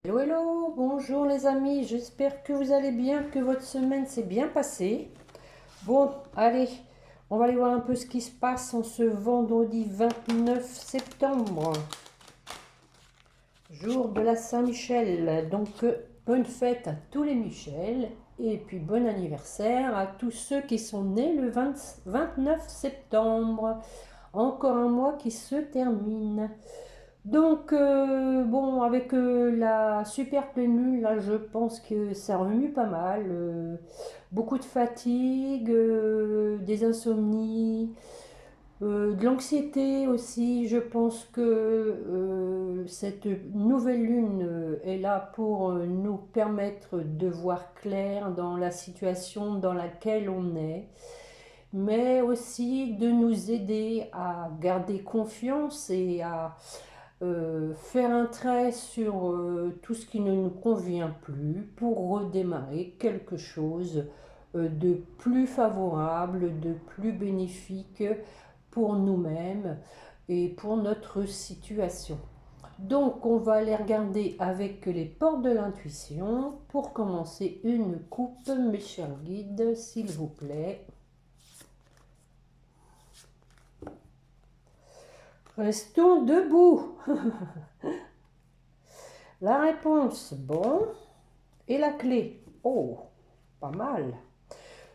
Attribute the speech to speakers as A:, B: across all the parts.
A: Hello, hello, bonjour les amis, j'espère que vous allez bien, que votre semaine s'est bien passée. Bon, allez, on va aller voir un peu ce qui se passe en ce vendredi 29 septembre, jour de la Saint-Michel. Donc, bonne fête à tous les Michel et puis bon anniversaire à tous ceux qui sont nés le 29 septembre. Encore un mois qui se termine. Donc, bon, avec la super pleine lune, là, je pense que ça remue pas mal. Beaucoup de fatigue, des insomnies, de l'anxiété aussi. Je pense que cette nouvelle lune est là pour nous permettre de voir clair dans la situation dans laquelle on est, mais aussi de nous aider à garder confiance et à faire un trait sur tout ce qui ne nous convient plus pour redémarrer quelque chose de plus favorable, de plus bénéfique pour nous-mêmes et pour notre situation. Donc on va aller regarder avec les portes de l'intuition. Pour commencer, une coupe, mes chers guides, s'il vous plaît. Restons debout. La réponse, bon. Et la clé, oh, pas mal.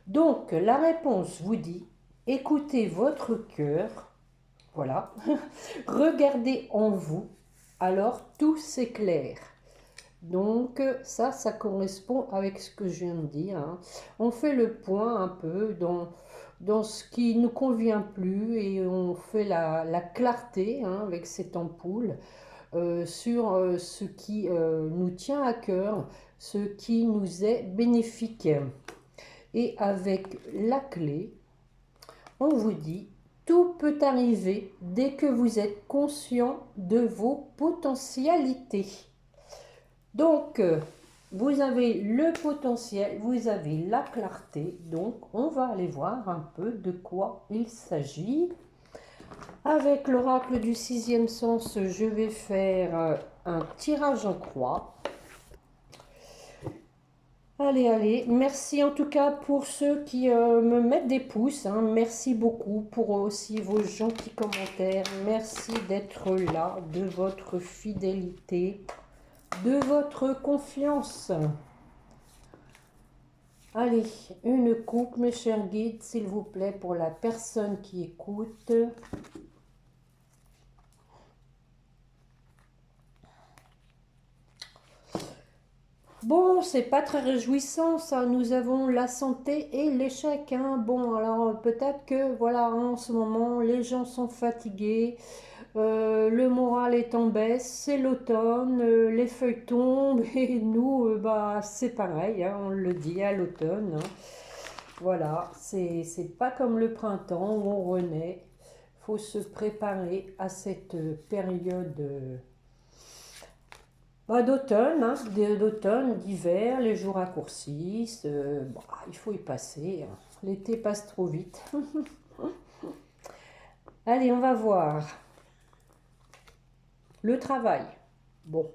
A: Donc, la réponse vous dit, écoutez votre cœur, voilà, regardez en vous, alors tout s'éclaire. Donc, ça correspond avec ce que je viens de dire, hein. On fait le point un peu dans ce qui ne nous convient plus et on fait la clarté, hein, avec cette ampoule. Sur ce qui nous tient à cœur, ce qui nous est bénéfique. Et avec la clé, on vous dit, tout peut arriver dès que vous êtes conscient de vos potentialités. Donc, vous avez le potentiel, vous avez la clarté, donc on va aller voir un peu de quoi il s'agit. Avec l'oracle du sixième sens, je vais faire un tirage en croix. Allez, allez, merci en tout cas pour ceux qui me mettent des pouces, hein. Merci beaucoup pour aussi vos gentils commentaires. Merci d'être là, de votre fidélité, de votre confiance. Allez, une coupe, mes chers guides, s'il vous plaît, pour la personne qui écoute. Bon, c'est pas très réjouissant ça, nous avons la santé et l'échec, hein. Bon, alors peut-être que voilà, en ce moment, les gens sont fatigués, le moral est en baisse, c'est l'automne, les feuilles tombent et nous, bah, c'est pareil, hein, on le dit à l'automne, hein. Voilà, c'est pas comme le printemps où on renaît, faut se préparer à cette période. Bah, d'automne, hein, d'automne, d'hiver, les jours raccourcissent, bah, il faut y passer, hein. L'été passe trop vite. Allez, on va voir. Le travail. Bon,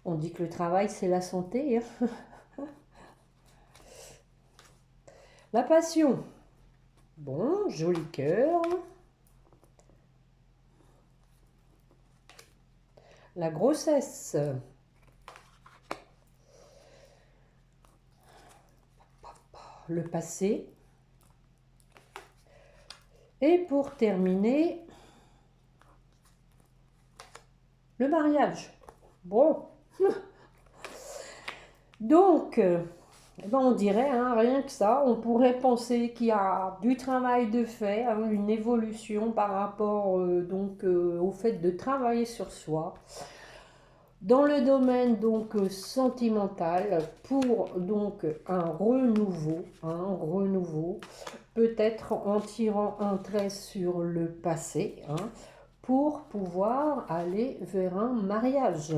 A: on dit que le travail, c'est la santé, hein. La passion. Bon, joli cœur. La grossesse. Le passé. Et pour terminer, le mariage. Bon. Donc, eh ben on dirait, hein, rien que ça, on pourrait penser qu'il y a du travail de fait, hein, une évolution par rapport au fait de travailler sur soi dans le domaine donc sentimental pour donc un renouveau, peut-être en tirant un trait sur le passé, hein, pour pouvoir aller vers un mariage.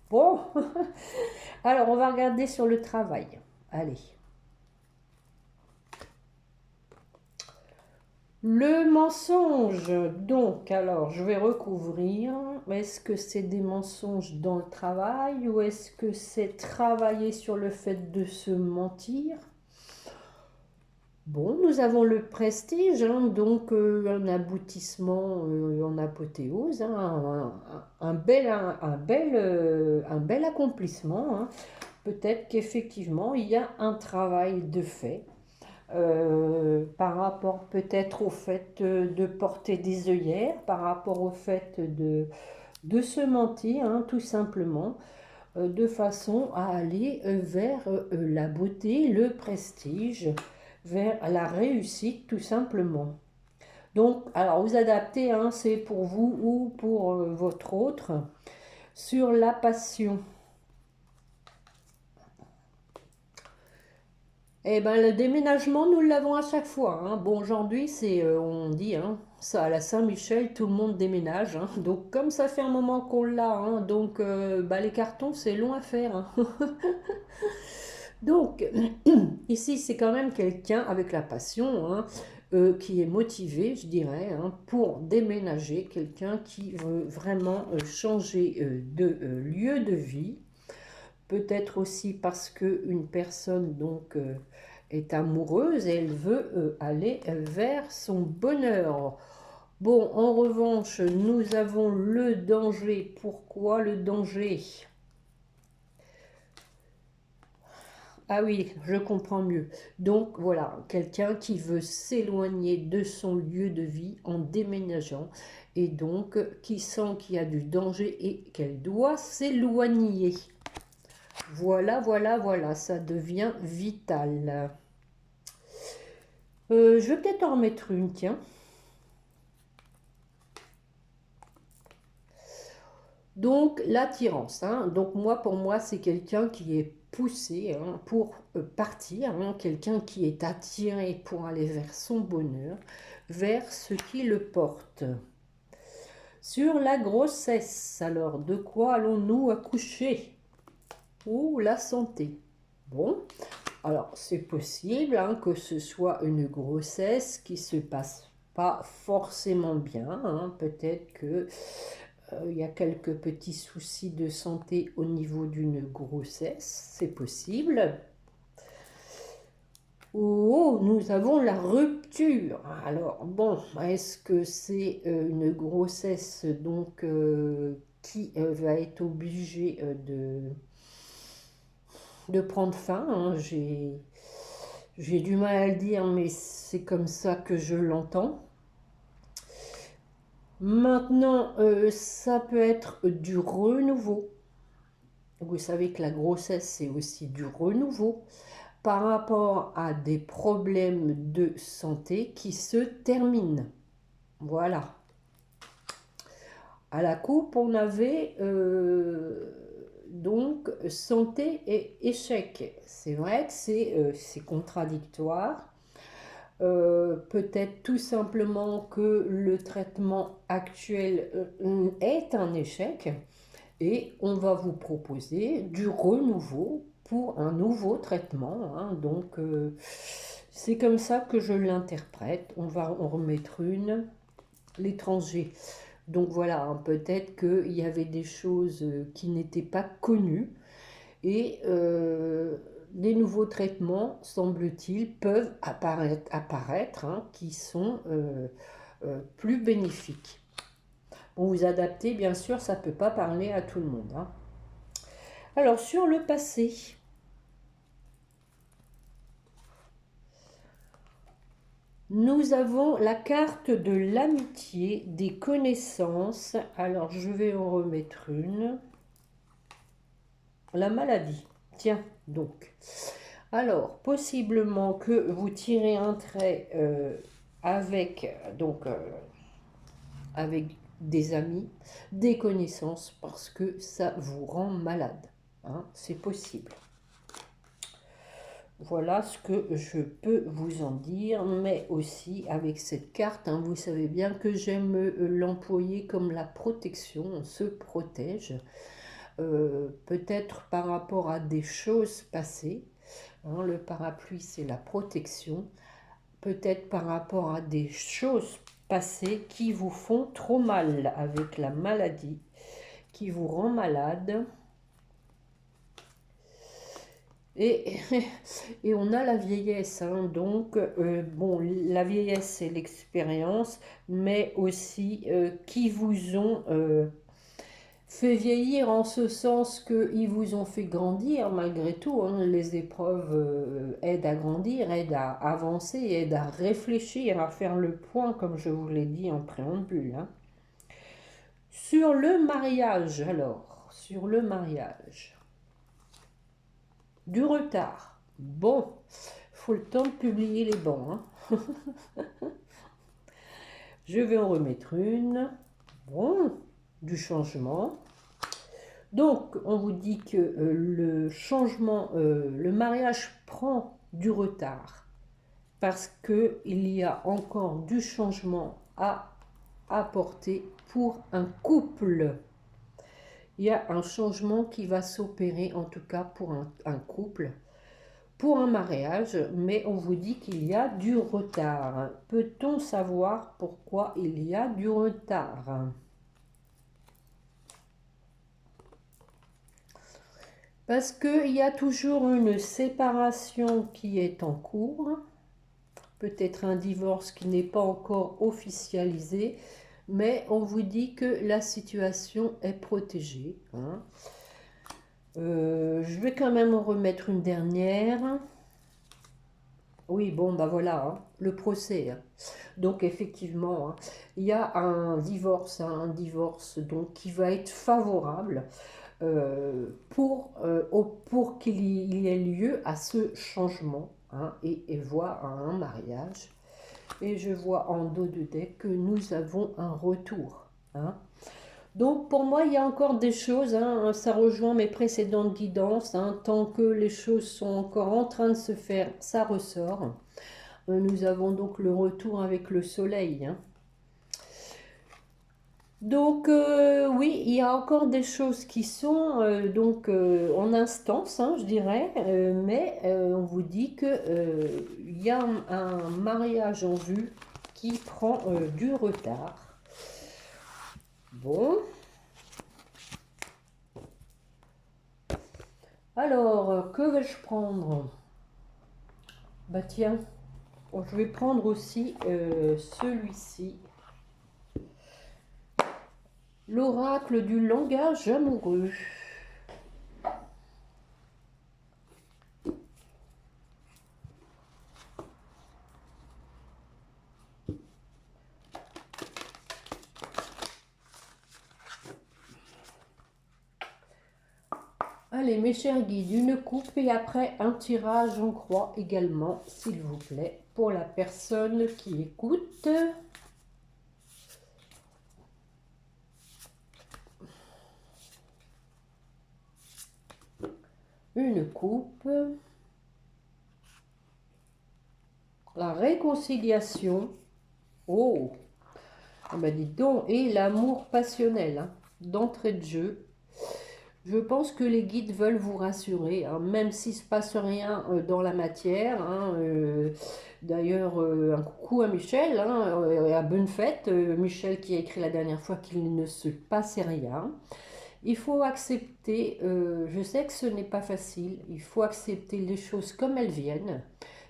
A: Bon, alors on va regarder sur le travail. Allez. Le mensonge, donc, alors je vais recouvrir. Est-ce que c'est des mensonges dans le travail ou est-ce que c'est travailler sur le fait de se mentir? Bon, nous avons le prestige, hein, donc un aboutissement en apothéose, hein, un bel accomplissement, hein. Peut-être qu'effectivement, il y a un travail de fait par rapport peut-être au fait de porter des œillères, par rapport au fait de se mentir, hein, tout simplement, de façon à aller vers la beauté, le prestige, vers la réussite, tout simplement. Donc, alors vous adaptez, hein, c'est pour vous ou pour votre autre. Sur la passion, eh ben, le déménagement, nous l'avons à chaque fois, hein. Bon, aujourd'hui, c'est, on dit, hein, ça, à la Saint-Michel, tout le monde déménage, hein. Donc, comme ça fait un moment qu'on l'a, hein, donc bah, les cartons, c'est long à faire, hein. Donc, ici, c'est quand même quelqu'un avec la passion, hein, qui est motivé, je dirais, hein, pour déménager, quelqu'un qui veut vraiment changer de lieu de vie. Peut-être aussi parce qu'une personne donc est amoureuse et elle veut aller vers son bonheur. Bon, en revanche, nous avons le danger. Pourquoi le danger? Ah oui, je comprends mieux. Donc voilà, quelqu'un qui veut s'éloigner de son lieu de vie en déménageant et donc qui sent qu'il y a du danger et qu'elle doit s'éloigner. Voilà, voilà, voilà, ça devient vital. Je vais peut-être en remettre une, tiens. Donc, l'attirance, hein. Donc, moi, pour moi, c'est quelqu'un qui est poussé, hein, pour partir, hein, quelqu'un qui est attiré pour aller vers son bonheur, vers ce qui le porte. Sur la grossesse, alors, de quoi allons-nous accoucher? Ou la santé? Bon, alors, c'est possible, hein, que ce soit une grossesse qui se passe pas forcément bien, hein. Peut-être que il y a quelques petits soucis de santé au niveau d'une grossesse, c'est possible. Oh, nous avons la rupture. Alors, bon, est-ce que c'est une grossesse donc qui va être obligée de prendre fin, hein. J'ai du mal à le dire, mais c'est comme ça que je l'entends. Maintenant, ça peut être du renouveau. Vous savez que la grossesse, c'est aussi du renouveau par rapport à des problèmes de santé qui se terminent. Voilà. À la coupe, on avait donc santé et échec. C'est vrai que c'est contradictoire. Peut-être tout simplement que le traitement actuel est un échec et on va vous proposer du renouveau pour un nouveau traitement, hein. Donc c'est comme ça que je l'interprète. On va en remettre une, l'étranger. Donc voilà, hein, peut-être qu'il y avait des choses qui n'étaient pas connues et des nouveaux traitements, semble-t-il, peuvent apparaître, hein, qui sont plus bénéfiques. Bon, vous adaptez, bien sûr, ça ne peut pas parler à tout le monde, hein. Alors, sur le passé, nous avons la carte de l'amitié, des connaissances. Alors, je vais en remettre une. La maladie. Tiens, donc. Alors, possiblement que vous tirez un trait avec, donc, avec des amis, des connaissances, parce que ça vous rend malade, hein, c'est possible. Voilà ce que je peux vous en dire, mais aussi avec cette carte, hein, vous savez bien que j'aime l'employer comme la protection, on se protège, peut-être par rapport à des choses passées, hein, le parapluie c'est la protection, peut-être par rapport à des choses passées qui vous font trop mal, avec la maladie qui vous rend malade. Et, et on a la vieillesse, hein, donc bon, la vieillesse c'est l'expérience, mais aussi qui vous ont fait vieillir en ce sens qu'ils vous ont fait grandir malgré tout, hein. Les épreuves aident à grandir, aident à avancer, aident à réfléchir, à faire le point, comme je vous l'ai dit en préambule, hein. Sur le mariage, alors, sur le mariage. Du retard. Bon, faut le temps de publier les bans, hein. Je vais en remettre une. Bon, du changement. Donc, on vous dit que le changement, le mariage prend du retard parce qu'il y a encore du changement à apporter pour un couple. Il y a un changement qui va s'opérer, en tout cas pour un couple, pour un mariage, mais on vous dit qu'il y a du retard. Peut-on savoir pourquoi il y a du retard? Parce qu'il y a toujours une séparation qui est en cours, peut-être un divorce qui n'est pas encore officialisé, mais on vous dit que la situation est protégée, hein. Je vais quand même en remettre une dernière. Oui, bon, bah voilà, hein, le procès, hein. Donc effectivement, hein, il y a un divorce donc, qui va être favorable pour qu'il y ait lieu à ce changement, hein, et voie à un mariage. Et je vois en dos de deck que nous avons un retour, hein. Donc pour moi, il y a encore des choses, hein, ça rejoint mes précédentes guidances, hein, tant que les choses sont encore en train de se faire, ça ressort. Nous avons donc le retour avec le soleil, hein. Donc oui, il y a encore des choses qui sont en instance, hein, je dirais, mais on vous dit que il y a un mariage en vue qui prend du retard. Bon. Alors, que vais-je prendre? Bah tiens, je vais prendre aussi celui-ci. L'oracle du langage amoureux. Allez, mes chers guides, une coupe et après un tirage en croix également, s'il vous plaît, pour la personne qui écoute. Une coupe. La réconciliation. Oh, ah ben dites donc, et l'amour passionnel, hein, d'entrée de jeu. Je pense que les guides veulent vous rassurer, hein, même s'il ne se passe rien dans la matière, hein, d'ailleurs, un coucou à Michel, hein, à bonne fête. Michel qui a écrit la dernière fois qu'il ne se passait rien. Il faut accepter, je sais que ce n'est pas facile, il faut accepter les choses comme elles viennent.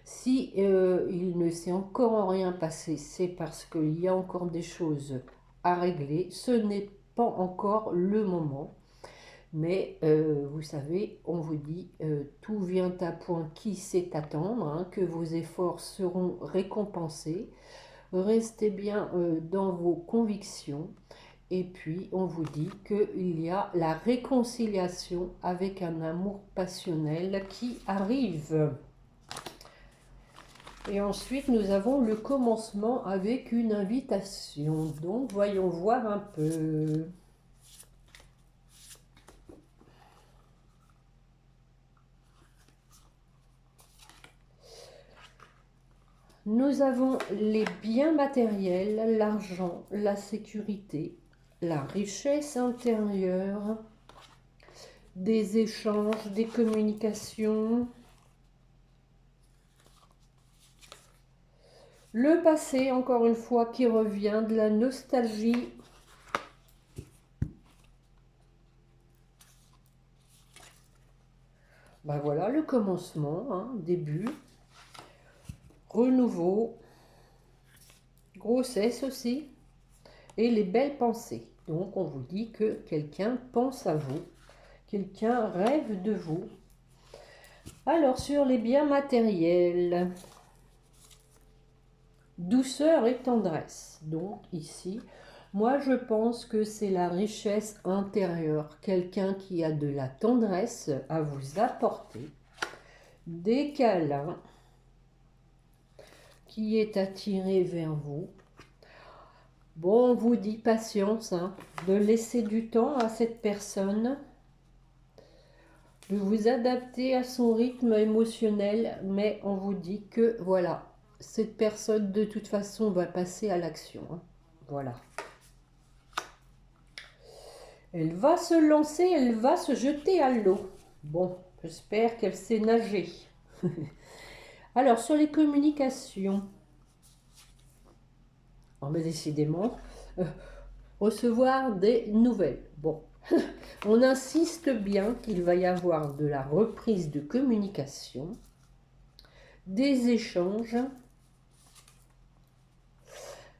A: Si il ne s'est encore rien passé, c'est parce qu'il y a encore des choses à régler. Ce n'est pas encore le moment. Mais vous savez, on vous dit, tout vient à point qui sait attendre, hein, que vos efforts seront récompensés. Restez bien dans vos convictions. Et puis, on vous dit qu'il y a la réconciliation avec un amour passionnel qui arrive. Et ensuite, nous avons le commencement avec une invitation. Donc, voyons voir un peu. Nous avons les biens matériels, l'argent, la sécurité, la richesse intérieure, des échanges, des communications, Le passé, encore une fois, qui revient, de la nostalgie. Ben voilà, le commencement, hein, début, renouveau, grossesse aussi, et les belles pensées. Donc on vous dit que quelqu'un pense à vous, quelqu'un rêve de vous. Alors sur les biens matériels, douceur et tendresse. Donc ici, moi je pense que c'est la richesse intérieure, quelqu'un qui a de la tendresse à vous apporter, des câlins, qui est attiré vers vous. Bon, on vous dit patience, hein, de laisser du temps à cette personne, de vous adapter à son rythme émotionnel, mais on vous dit que voilà, cette personne de toute façon va passer à l'action. Hein. Voilà. Elle va se lancer, elle va se jeter à l'eau. Bon, j'espère qu'elle sait nager. Alors, sur les communications, oh, mais décidément, recevoir des nouvelles. Bon, on insiste bien qu'il va y avoir de la reprise de communication, des échanges.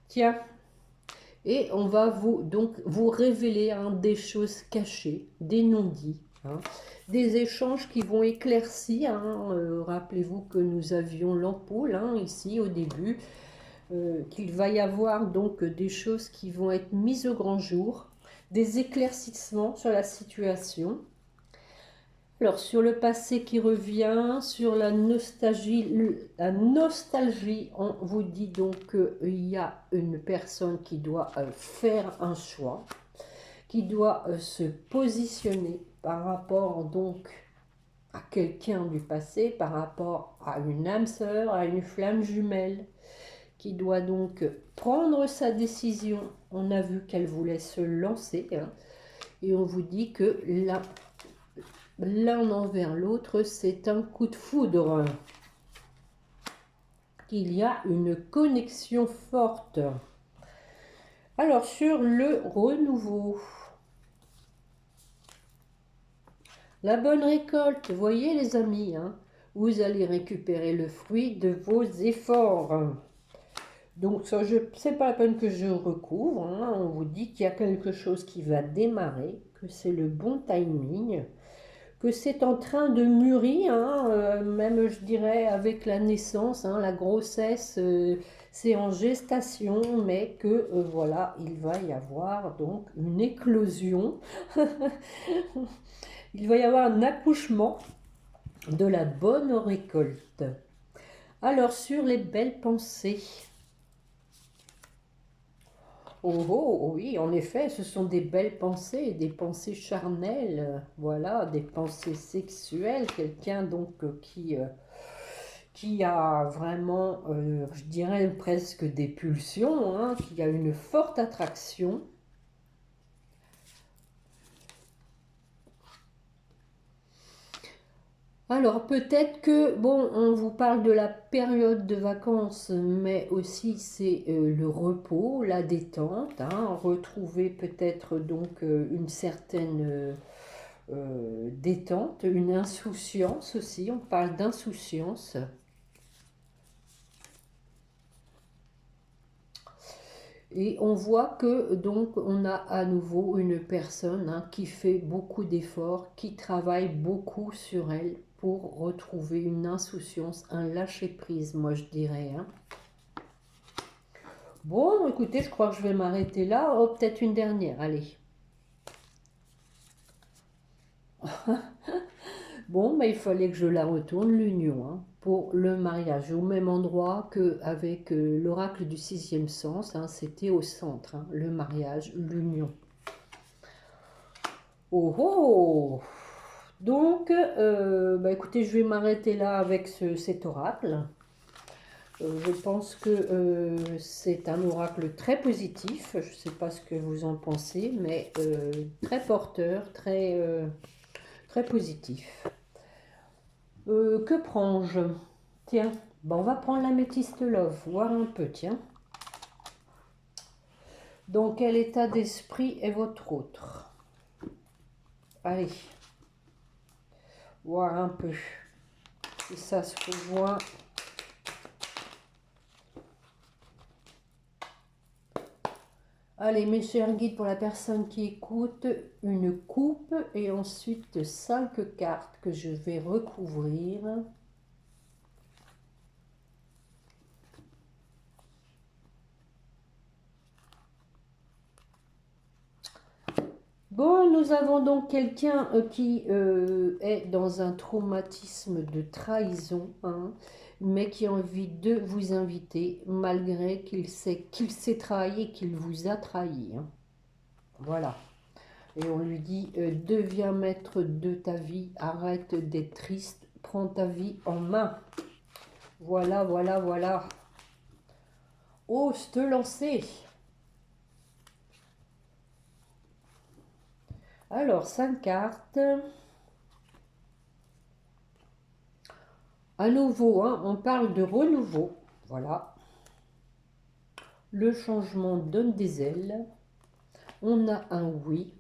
A: Tiens, et on va vous révéler hein, des choses cachées, des non-dits, hein, des échanges qui vont éclaircir. Hein, rappelez-vous que nous avions l'ampoule hein, ici au début, qu'il va y avoir donc des choses qui vont être mises au grand jour, des éclaircissements sur la situation. Alors sur le passé qui revient, sur la nostalgie, on vous dit donc qu'il y a une personne qui doit faire un choix, qui doit se positionner par rapport donc à quelqu'un du passé, par rapport à une âme sœur, à une flamme jumelle, qui doit donc prendre sa décision. On a vu qu'elle voulait se lancer hein, et on vous dit que là, l'un envers l'autre, c'est un coup de foudre. Il y a une connexion forte. Alors, sur le renouveau, la bonne récolte, vous voyez les amis, hein, vous allez récupérer le fruit de vos efforts. Donc, ça, c'est pas la peine que je recouvre. Hein, on vous dit qu'il y a quelque chose qui va démarrer, que c'est le bon timing, que c'est en train de mûrir, hein, même je dirais avec la naissance, hein, la grossesse, c'est en gestation, mais que voilà, il va y avoir donc une éclosion, il va y avoir un accouchement de la bonne récolte. Alors sur les belles pensées, oh, oh, oui, en effet, ce sont des belles pensées, des pensées charnelles, voilà, des pensées sexuelles, quelqu'un donc qui a vraiment, je dirais presque des pulsions, hein, qui a une forte attraction. Alors peut-être que, bon, on vous parle de la période de vacances, mais aussi c'est le repos, la détente, hein, retrouver peut-être donc une certaine détente, une insouciance aussi, on parle d'insouciance. Et on voit que donc on a à nouveau une personne hein, qui fait beaucoup d'efforts, qui travaille beaucoup sur elle pour retrouver une insouciance, un lâcher-prise, moi je dirais. Hein. Bon, écoutez, je crois que je vais m'arrêter là. Oh, peut-être une dernière, allez. Bon, il fallait que je la retourne, l'union, hein, pour le mariage, au même endroit qu'avec l'oracle du sixième sens, hein, c'était au centre, hein, le mariage, l'union. Oh oh! Donc, écoutez, je vais m'arrêter là avec cet oracle. Je pense que c'est un oracle très positif. Je ne sais pas ce que vous en pensez, mais très porteur, très positif. Que prends-je? Tiens, Bon, on va prendre l'améthyste love, voir un peu, tiens. Dans quel état d'esprit est votre autre? Allez, voir un peu. Si ça se rejoint. Allez, mes chers guides, pour la personne qui écoute, une coupe et ensuite 5 cartes que je vais recouvrir. Bon, nous avons donc quelqu'un qui est dans un traumatisme de trahison, hein, mais qui a envie de vous inviter, malgré qu'il s'est trahi et qu'il vous a trahi. Hein. Voilà. Et on lui dit, deviens maître de ta vie, arrête d'être triste, prends ta vie en main. Voilà, voilà, voilà. Ose te lancer. Alors, 5 cartes. À nouveau, hein, on parle de renouveau. Voilà. Le changement donne des ailes. On a un oui.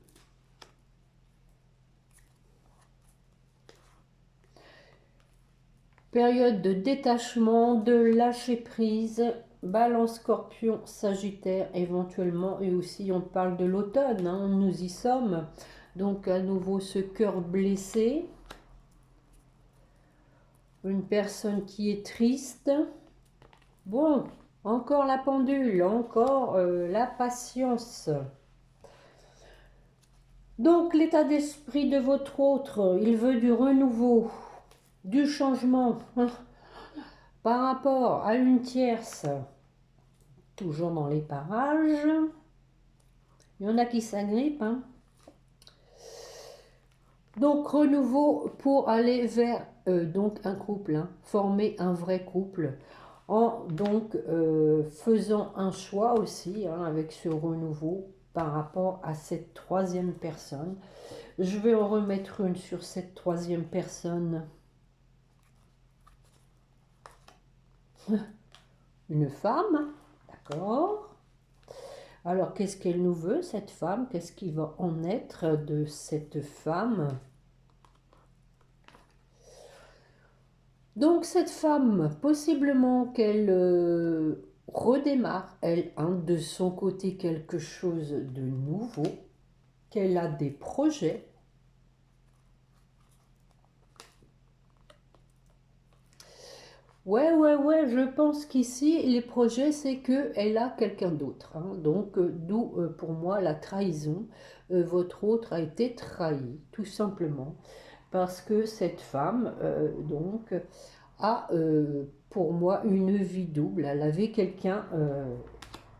A: Période de détachement, de lâcher prise. Balance, Scorpion, Sagittaire éventuellement. Et aussi, on parle de l'automne. Hein, nous y sommes. Donc, à nouveau, ce cœur blessé. Une personne qui est triste. Bon, encore la pendule, encore la patience. Donc, l'état d'esprit de votre autre, il veut du renouveau, du changement hein, par rapport à une tierce. Toujours dans les parages. Il y en a qui s'agrippent. Hein. Donc, renouveau pour aller vers donc un couple, hein, former un vrai couple. En donc faisant un choix aussi hein, avec ce renouveau par rapport à cette troisième personne. Je vais en remettre une sur cette troisième personne. Une femme, d'accord. Alors qu'est-ce qu'elle nous veut cette femme? Qu'est-ce qui va en être de cette femme? Donc cette femme, possiblement qu'elle redémarre, elle, hein, de son côté quelque chose de nouveau, qu'elle a des projets. Ouais, je pense qu'ici, les projets, c'est qu'elle a quelqu'un d'autre. Hein. Donc, d'où pour moi la trahison. Votre autre a été trahi, tout simplement. Parce que cette femme, donc, a pour moi une vie double. Elle avait quelqu'un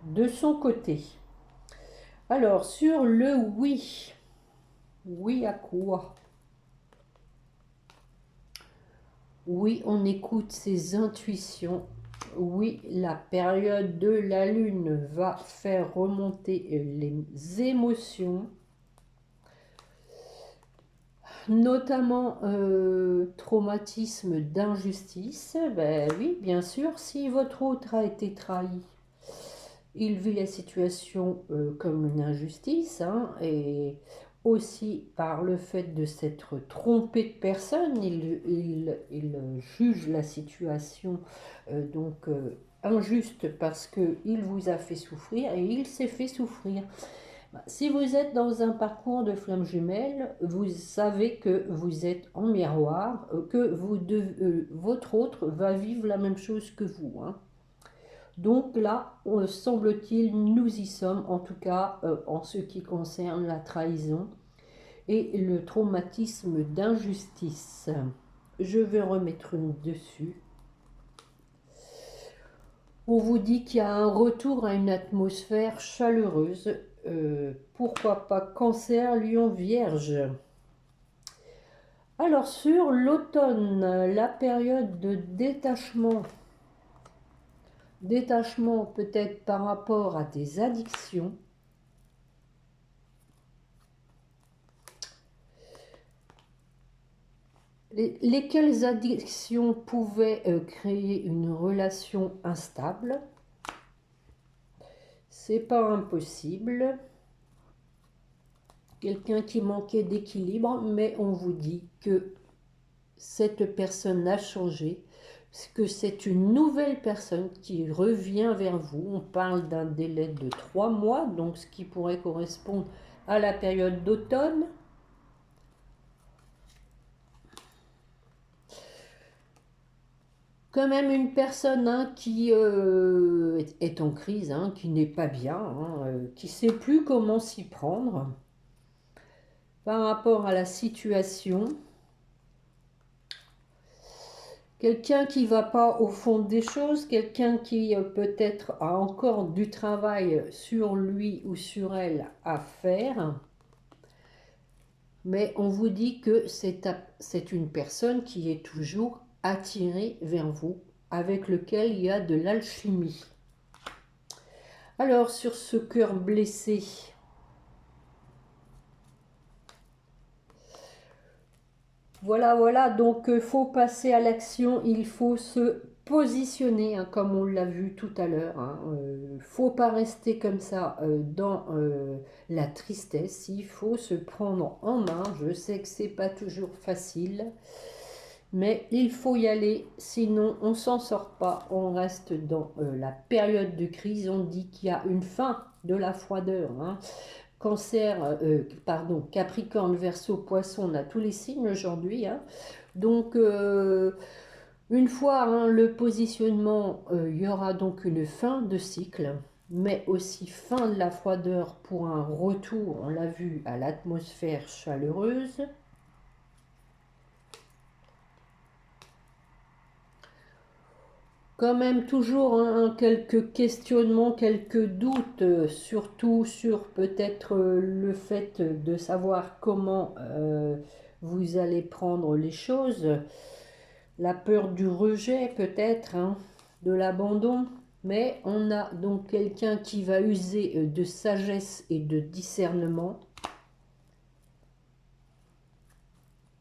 A: de son côté. Alors, sur le oui. Oui à quoi? Oui, on écoute ses intuitions. Oui, la période de la lune va faire remonter les émotions. Notamment traumatisme d'injustice. Ben oui, bien sûr, si votre autre a été trahi, il vit la situation comme une injustice hein, et aussi par le fait de s'être trompé de personne, il juge la situation donc injuste parce qu'il vous a fait souffrir et il s'est fait souffrir. Si vous êtes dans un parcours de flammes jumelles, vous savez que vous êtes en miroir, que votre autre va vivre la même chose que vous. Hein. Donc là, semble-t-il, nous y sommes, en tout cas en ce qui concerne la trahison et le traumatisme d'injustice. Je vais remettre une dessus. On vous dit qu'il y a un retour à une atmosphère chaleureuse. Pourquoi pas Cancer, Lion, Vierge. Alors sur l'automne, la période de détachement. Détachement peut-être par rapport à des addictions. Lesquelles addictions pouvaient créer une relation instable? C'est pas impossible. Quelqu'un qui manquait d'équilibre, mais on vous dit que cette personne a changé, que c'est une nouvelle personne qui revient vers vous. On parle d'un délai de 3 mois, donc ce qui pourrait correspondre à la période d'automne. Quand même une personne qui est en crise, qui n'est pas bien, qui ne sait plus comment s'y prendre par rapport à la situation. Quelqu'un qui ne va pas au fond des choses, quelqu'un qui peut-être a encore du travail sur lui ou sur elle à faire. Mais on vous dit que c'est une personne qui est toujours attirée vers vous, avec lequel il y a de l'alchimie. Alors, sur ce cœur blessé, voilà, donc il faut passer à l'action, il faut se positionner, comme on l'a vu tout à l'heure. Faut pas rester comme ça dans la tristesse, il faut se prendre en main. Je sais que c'est pas toujours facile, mais il faut y aller, sinon on s'en sort pas, on reste dans la période de crise. On dit qu'il y a une fin de la froideur. Cancer, pardon, Capricorne, Verseau, Poisson, on a tous les signes aujourd'hui. Donc, une fois le positionnement, il y aura donc une fin de cycle, mais aussi fin de la froideur pour un retour, on l'a vu, à l'atmosphère chaleureuse. Quand même toujours quelques questionnements, quelques doutes, surtout sur peut-être le fait de savoir comment vous allez prendre les choses, la peur du rejet peut-être, de l'abandon, mais on a donc quelqu'un qui va user de sagesse et de discernement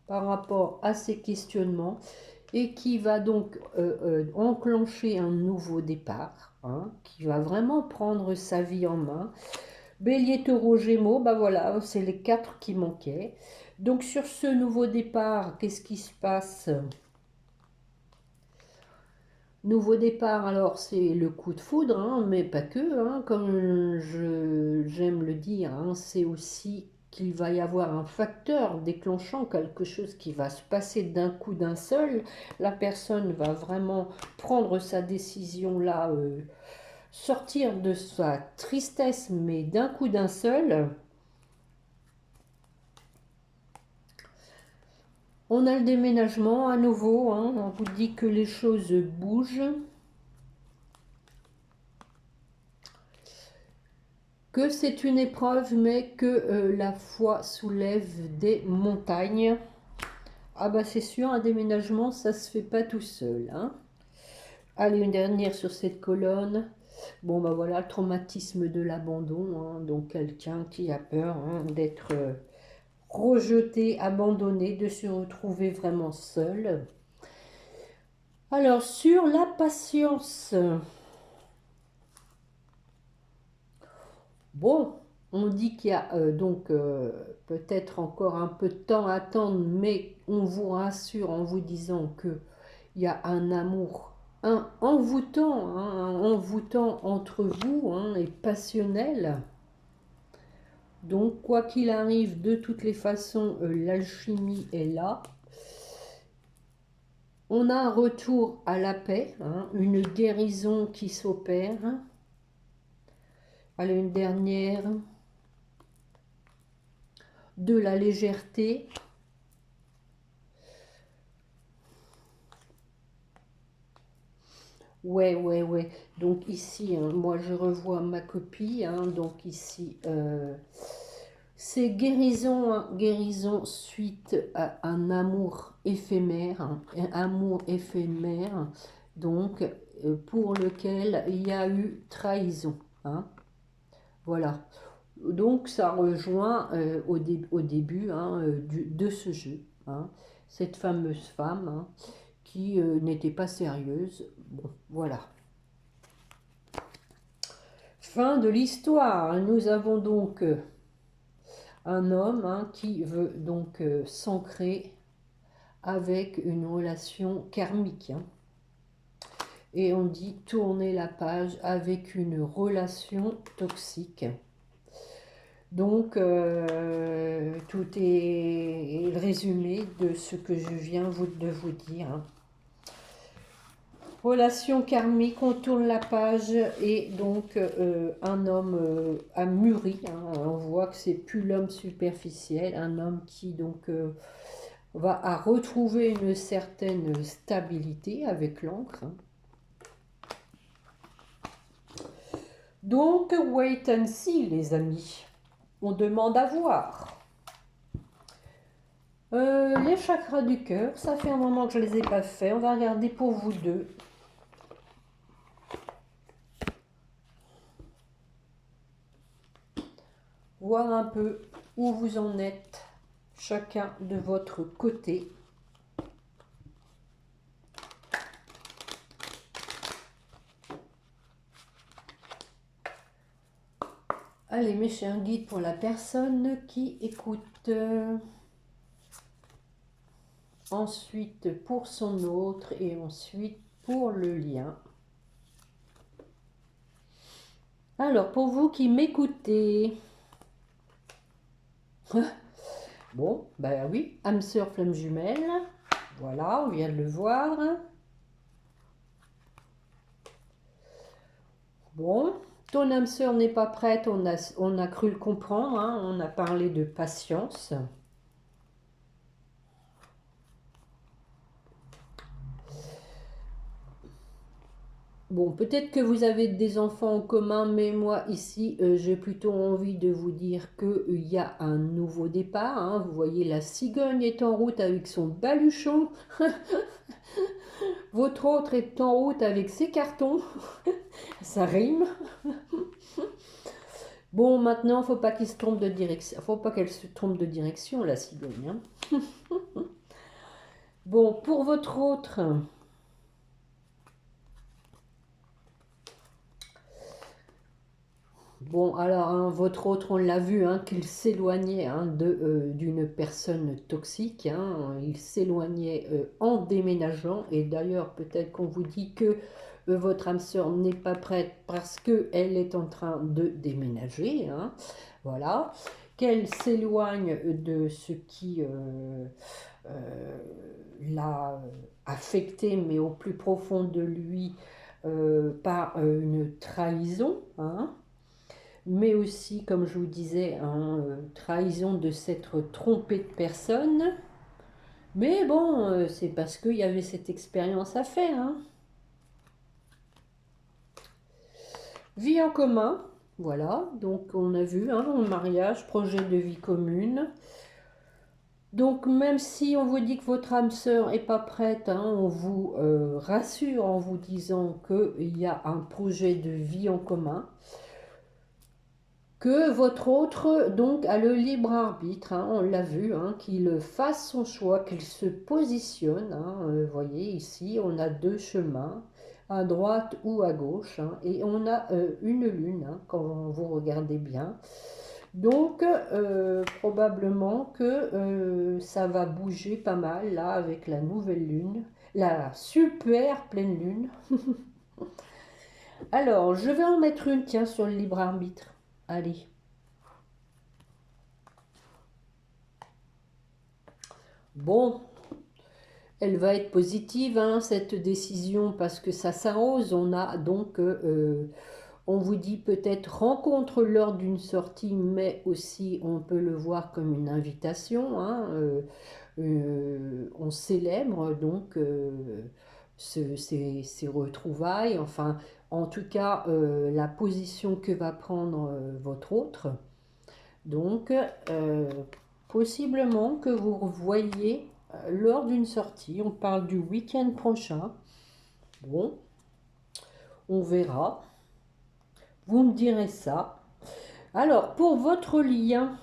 A: par rapport à ces questionnements, et qui va donc enclencher un nouveau départ, qui va vraiment prendre sa vie en main. Bélier, Taureau, Gémeaux, voilà, c'est les 4 qui manquaient. Donc sur ce nouveau départ, qu'est-ce qui se passe? Nouveau départ, alors c'est le coup de foudre, mais pas que, comme j'aime le dire, c'est aussi qu'il va y avoir un facteur déclenchant, quelque chose qui va se passer d'un coup d'un seul. La personne va vraiment prendre sa décision là, sortir de sa tristesse, mais d'un coup d'un seul. On a le déménagement à nouveau, on vous dit que les choses bougent. Que c'est une épreuve, mais que la foi soulève des montagnes. Ah bah c'est sûr, un déménagement, ça se fait pas tout seul. Allez, une dernière sur cette colonne. Bon bah voilà, le traumatisme de l'abandon, donc quelqu'un qui a peur d'être rejeté, abandonné, de se retrouver vraiment seul. Alors sur la patience, bon, on dit qu'il y a donc peut-être encore un peu de temps à attendre, mais on vous rassure en vous disant que il y a un amour envoûtant entre vous, et passionnel. Donc quoi qu'il arrive, de toutes les façons, l'alchimie est là. On a un retour à la paix, une guérison qui s'opère. Allez, une dernière. De la légèreté. Ouais. Donc ici, moi je revois ma copie. Donc ici, c'est guérison suite à un amour éphémère. Un amour éphémère. Donc, pour lequel il y a eu trahison. Voilà. Donc ça rejoint au début de ce jeu. cette fameuse femme hein, qui n'était pas sérieuse. Bon, voilà. Fin de l'histoire. Nous avons donc un homme hein, qui veut donc s'ancrer avec une relation karmique. Hein. Et on dit tourner la page avec une relation toxique. Donc, tout est le résumé de ce que je viens de vous dire. Hein. Relation karmique, on tourne la page et donc un homme a mûri. Hein. On voit que c'est plus l'homme superficiel, un homme qui donc va à retrouver une certaine stabilité avec l'encre. Hein. Donc, wait and see, les amis. On demande à voir. Les chakras du cœur, ça fait un moment que je ne les ai pas faits. On va regarder pour vous deux. Voir un peu où vous en êtes, chacun de votre côté. Allez, mes chers guides, pour la personne qui écoute. Ensuite pour son autre et ensuite pour le lien. Alors, pour vous qui m'écoutez. Bon, ben oui, âme sœur, flamme jumelle. Voilà, on vient de le voir. Bon, ton âme sœur n'est pas prête, on a cru le comprendre, hein, on a parlé de patience. Bon, peut-être que vous avez des enfants en commun, mais moi ici, j'ai plutôt envie de vous dire qu'il y a un nouveau départ. Hein. Vous voyez, la cigogne est en route avec son baluchon. Votre autre est en route avec ses cartons. Ça rime. Bon, maintenant, faut pas qu'il se trompe de direction. Faut pas qu'elle se trompe de direction, la cigogne. Hein. Bon, pour votre autre... Bon, alors, hein, votre autre, on l'a vu, hein, qu'il s'éloignait hein, d'une personne toxique. Hein, il s'éloignait en déménageant. Et d'ailleurs, peut-être qu'on vous dit que votre âme sœur n'est pas prête parce qu'elle est en train de déménager. Hein, voilà. Qu'elle s'éloigne de ce qui l'a affecté, mais au plus profond de lui, par une trahison. Hein, mais aussi, comme je vous disais, trahison de s'être trompé de personne. Mais bon, c'est parce qu'il y avait cette expérience à faire. Hein. Vie en commun, voilà, donc on a vu, hein, mariage, projet de vie commune. Donc même si on vous dit que votre âme sœur n'est pas prête, hein, on vous rassure en vous disant qu'il y a un projet de vie en commun. Que votre autre donc a le libre arbitre, hein, on l'a vu, hein, qu'il fasse son choix, qu'il se positionne. Vous voyez ici, on a deux chemins, à droite ou à gauche, hein, et on a une lune hein, quand vous regardez bien. Donc probablement que ça va bouger pas mal là avec la nouvelle lune, la super pleine lune. Alors, je vais en mettre une, tiens, sur le libre arbitre. Allez. Bon, elle va être positive, hein, cette décision, parce que ça s'arrose. On a donc, on vous dit peut-être rencontre lors d'une sortie, mais aussi on peut le voir comme une invitation. Hein, on célèbre donc ces retrouvailles. Enfin, en tout cas, la position que va prendre votre autre. Donc, possiblement que vous voyez lors d'une sortie, on parle du week-end prochain. Bon, on verra. Vous me direz ça. Alors, pour votre lien,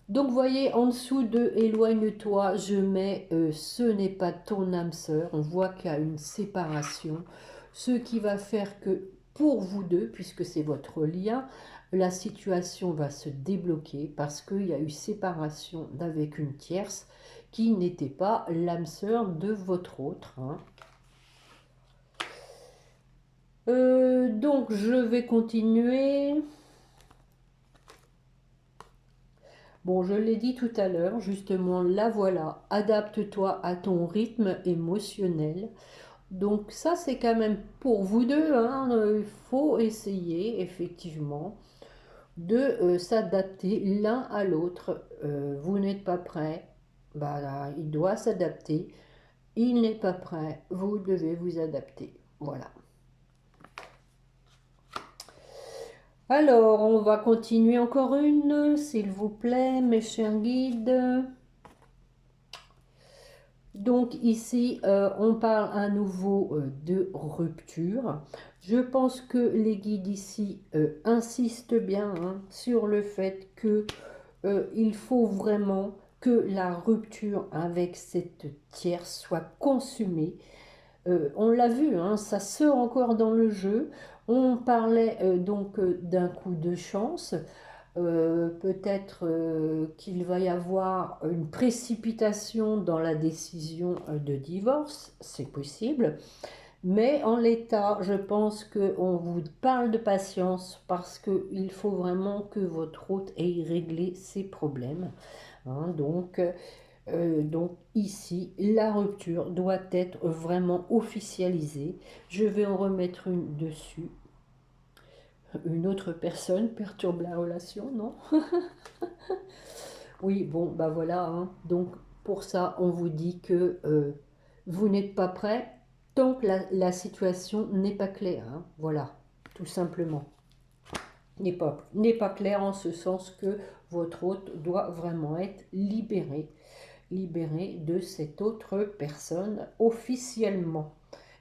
A: Donc, voyez, en dessous de éloigne-toi, je mets ce n'est pas ton âme sœur. On voit qu'il y a une séparation. Ce qui va faire que pour vous deux, puisque c'est votre lien, la situation va se débloquer parce qu'il y a eu séparation avec une tierce qui n'était pas l'âme sœur de votre autre, hein. Donc, je vais continuer. Bon, je l'ai dit tout à l'heure, justement, la voilà, adapte-toi à ton rythme émotionnel. Donc ça, c'est quand même pour vous deux, hein, il faut essayer effectivement de s'adapter l'un à l'autre. Vous n'êtes pas prêt, bah, là, il doit s'adapter. Il n'est pas prêt, vous devez vous adapter. Voilà. Alors, on va continuer encore une, s'il vous plaît, mes chers guides. Donc ici, on parle à nouveau de rupture. Je pense que les guides ici insistent bien, hein, sur le fait que il faut vraiment que la rupture avec cette tierce soit consumée. On l'a vu, hein, ça sort encore dans le jeu. On parlait donc d'un coup de chance. Peut-être qu'il va y avoir une précipitation dans la décision de divorce, c'est possible. Mais en l'état, je pense qu'on vous parle de patience parce qu'il faut vraiment que votre hôte ait réglé ses problèmes, hein. Donc ici, la rupture doit être vraiment officialisée. Je vais en remettre une dessus. Une autre personne perturbe la relation, non? Oui, bon, bah voilà, hein. Donc pour ça, on vous dit que vous n'êtes pas prêt tant que la situation n'est pas claire, hein. Voilà, tout simplement. N'est pas clair en ce sens que votre hôte doit vraiment être libéré de cette autre personne officiellement.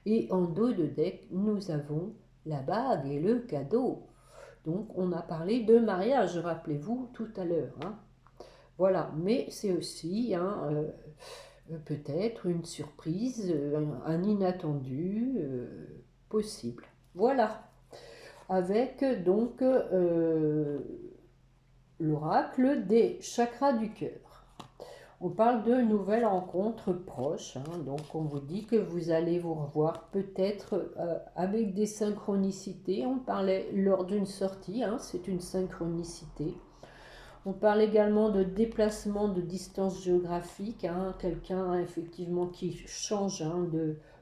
A: Et en dos de deck, nous avons la bague et le cadeau. Donc on a parlé de mariage, rappelez-vous, tout à l'heure, hein. Voilà, mais c'est aussi, hein, peut-être une surprise, un inattendu possible. Voilà, avec donc l'oracle des chakras du cœur. On parle de nouvelles rencontres proches, hein, donc on vous dit que vous allez vous revoir peut-être avec des synchronicités. On parlait lors d'une sortie, hein, c'est une synchronicité. On parle également de déplacement de distance géographique, hein, quelqu'un effectivement qui change, hein,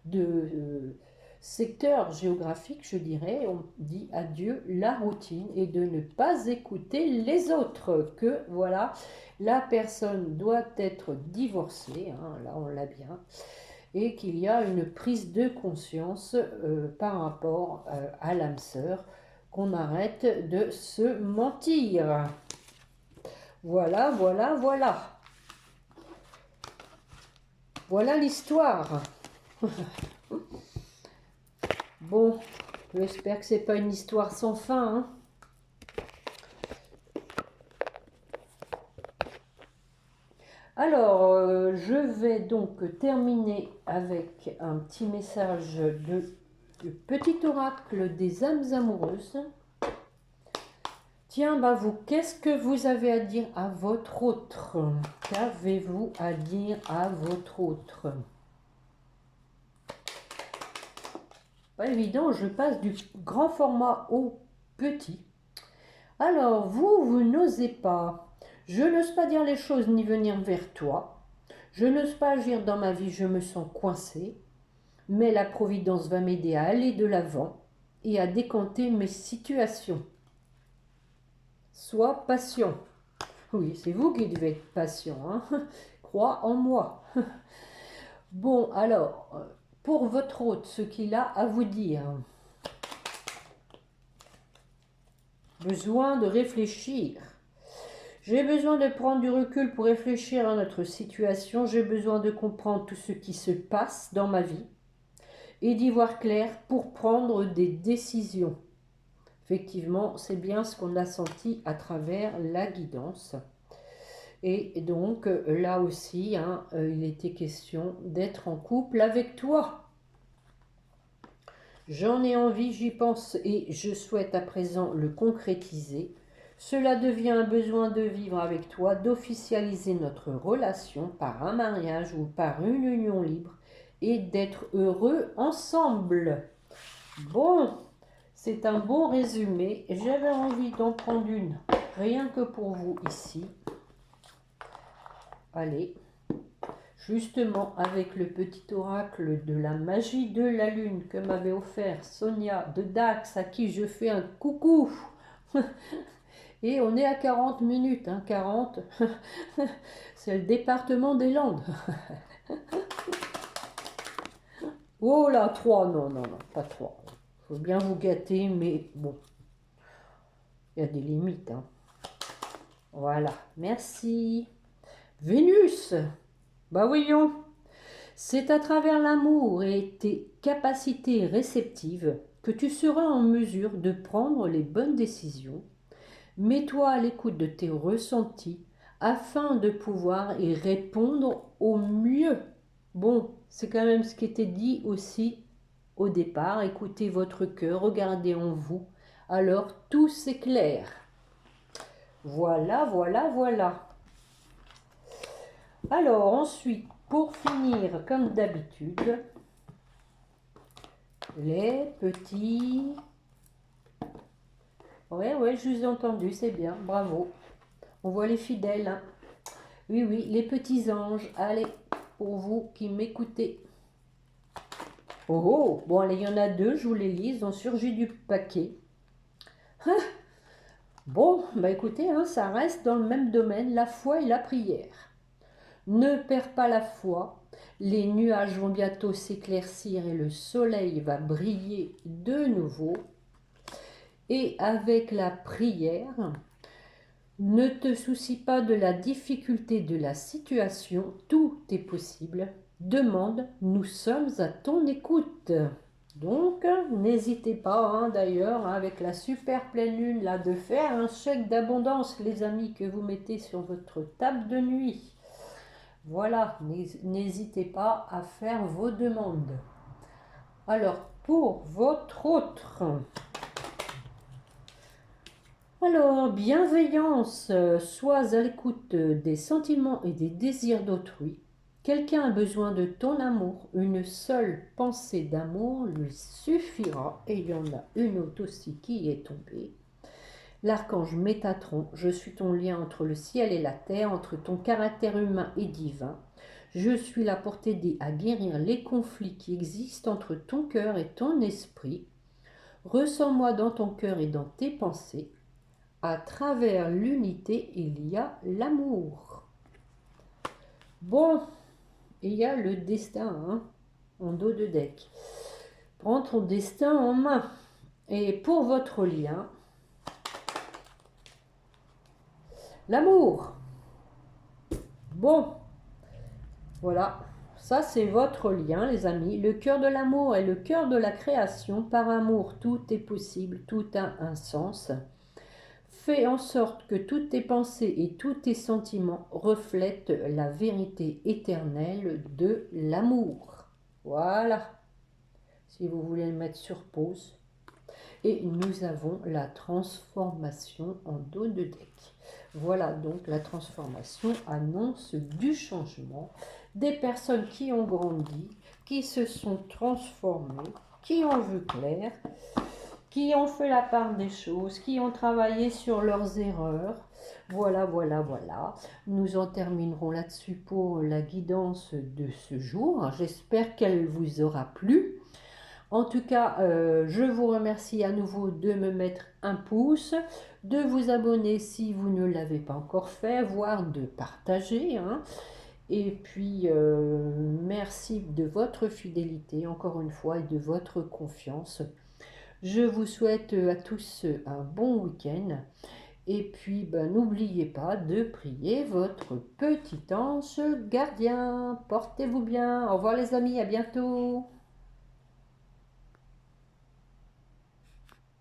A: de secteur géographique, je dirais. On dit adieu la routine et de ne pas écouter les autres, que voilà, la personne doit être divorcée, hein, là on l'a bien, et qu'il y a une prise de conscience par rapport à l'âme sœur, qu'on arrête de se mentir. Voilà, voilà, voilà. Voilà l'histoire. Bon, j'espère que c'est pas une histoire sans fin, hein. Alors, je vais donc terminer avec un petit message de petit oracle des âmes amoureuses. Tiens, bah vous, qu'est-ce que vous avez à dire à votre autre? Qu'avez-vous à dire à votre autre? Pas évident, je passe du grand format au petit. Alors, vous n'osez pas. Je n'ose pas dire les choses ni venir vers toi. Je n'ose pas agir dans ma vie, je me sens coincée. Mais la Providence va m'aider à aller de l'avant et à décanter mes situations. Sois patient. Oui, c'est vous qui devez être patient, hein. Crois en moi. Bon, alors, pour votre hôte, ce qu'il a à vous dire. Besoin de réfléchir. J'ai besoin de prendre du recul pour réfléchir à notre situation. J'ai besoin de comprendre tout ce qui se passe dans ma vie et d'y voir clair pour prendre des décisions. Effectivement, c'est bien ce qu'on a senti à travers la guidance. Et donc là aussi, hein, il était question d'être en couple avec toi. J'en ai envie, j'y pense et je souhaite à présent le concrétiser. Cela devient un besoin de vivre avec toi, d'officialiser notre relation par un mariage ou par une union libre et d'être heureux ensemble. Bon, c'est un bon résumé. J'avais envie d'en prendre une, rien que pour vous ici. Allez, justement avec le petit oracle de la magie de la lune que m'avait offert Sonia de Dax, à qui je fais un coucou. Et on est à 40 minutes, hein, 40, c'est le département des Landes. Oh là, 3, non, non, non, pas 3. Faut bien vous gâter, mais bon, il y a des limites, hein. Voilà, merci. Vénus, bah voyons, c'est à travers l'amour et tes capacités réceptives que tu seras en mesure de prendre les bonnes décisions. Mets-toi à l'écoute de tes ressentis afin de pouvoir y répondre au mieux. Bon, c'est quand même ce qui était dit aussi au départ. Écoutez votre cœur, regardez en vous. Alors tout s'éclaire. Voilà, voilà, voilà. Alors ensuite, pour finir, comme d'habitude, les petits... Ouais, je vous ai entendu, c'est bien, bravo. On voit les fidèles, hein. Oui, oui, les petits anges. Allez, pour vous qui m'écoutez. Oh, oh, bon, allez, il y en a deux, je vous les lis, ils ont surgi du paquet. Ah, bon, bah écoutez, hein, ça reste dans le même domaine, la foi et la prière. Ne perds pas la foi, les nuages vont bientôt s'éclaircir et le soleil va briller de nouveau. Et avec la prière, ne te soucie pas de la difficulté de la situation, tout est possible. Demande, nous sommes à ton écoute. Donc, n'hésitez pas, hein, d'ailleurs, avec la super pleine lune, là, de faire un chèque d'abondance, les amis, que vous mettez sur votre table de nuit. Voilà, n'hésitez pas à faire vos demandes. Alors, pour votre autre... Alors, bienveillance, sois à l'écoute des sentiments et des désirs d'autrui. Quelqu'un a besoin de ton amour, une seule pensée d'amour lui suffira. Et il y en a une autre aussi qui est tombée. L'archange Métatron, je suis ton lien entre le ciel et la terre, entre ton caractère humain et divin. Je suis là pour t'aider à guérir les conflits qui existent entre ton cœur et ton esprit. Ressens-moi dans ton cœur et dans tes pensées. À travers l'unité, il y a l'amour. Bon, il y a le destin, hein, en dos de deck. Prends ton destin en main. Et pour votre lien, l'amour. Bon, voilà. Ça, c'est votre lien, les amis. Le cœur de l'amour est le cœur de la création. Par amour, tout est possible, tout a un sens. Fais en sorte que toutes tes pensées et tous tes sentiments reflètent la vérité éternelle de l'amour. Voilà. Si vous voulez le mettre sur pause. Et nous avons la transformation en dos de deck. Voilà, donc la transformation annonce du changement. Des personnes qui ont grandi, qui se sont transformées, qui ont vu clair, qui ont fait la part des choses, qui ont travaillé sur leurs erreurs. Voilà, voilà, voilà. Nous en terminerons là-dessus pour la guidance de ce jour. J'espère qu'elle vous aura plu. En tout cas, je vous remercie à nouveau de me mettre un pouce, de vous abonner si vous ne l'avez pas encore fait, voire de partager, hein. Et puis, merci de votre fidélité, encore une fois, et de votre confiance. Je vous souhaite à tous un bon week-end. Et puis, n'oubliez pas de prier votre petit ange gardien. Portez-vous bien. Au revoir les amis, à bientôt.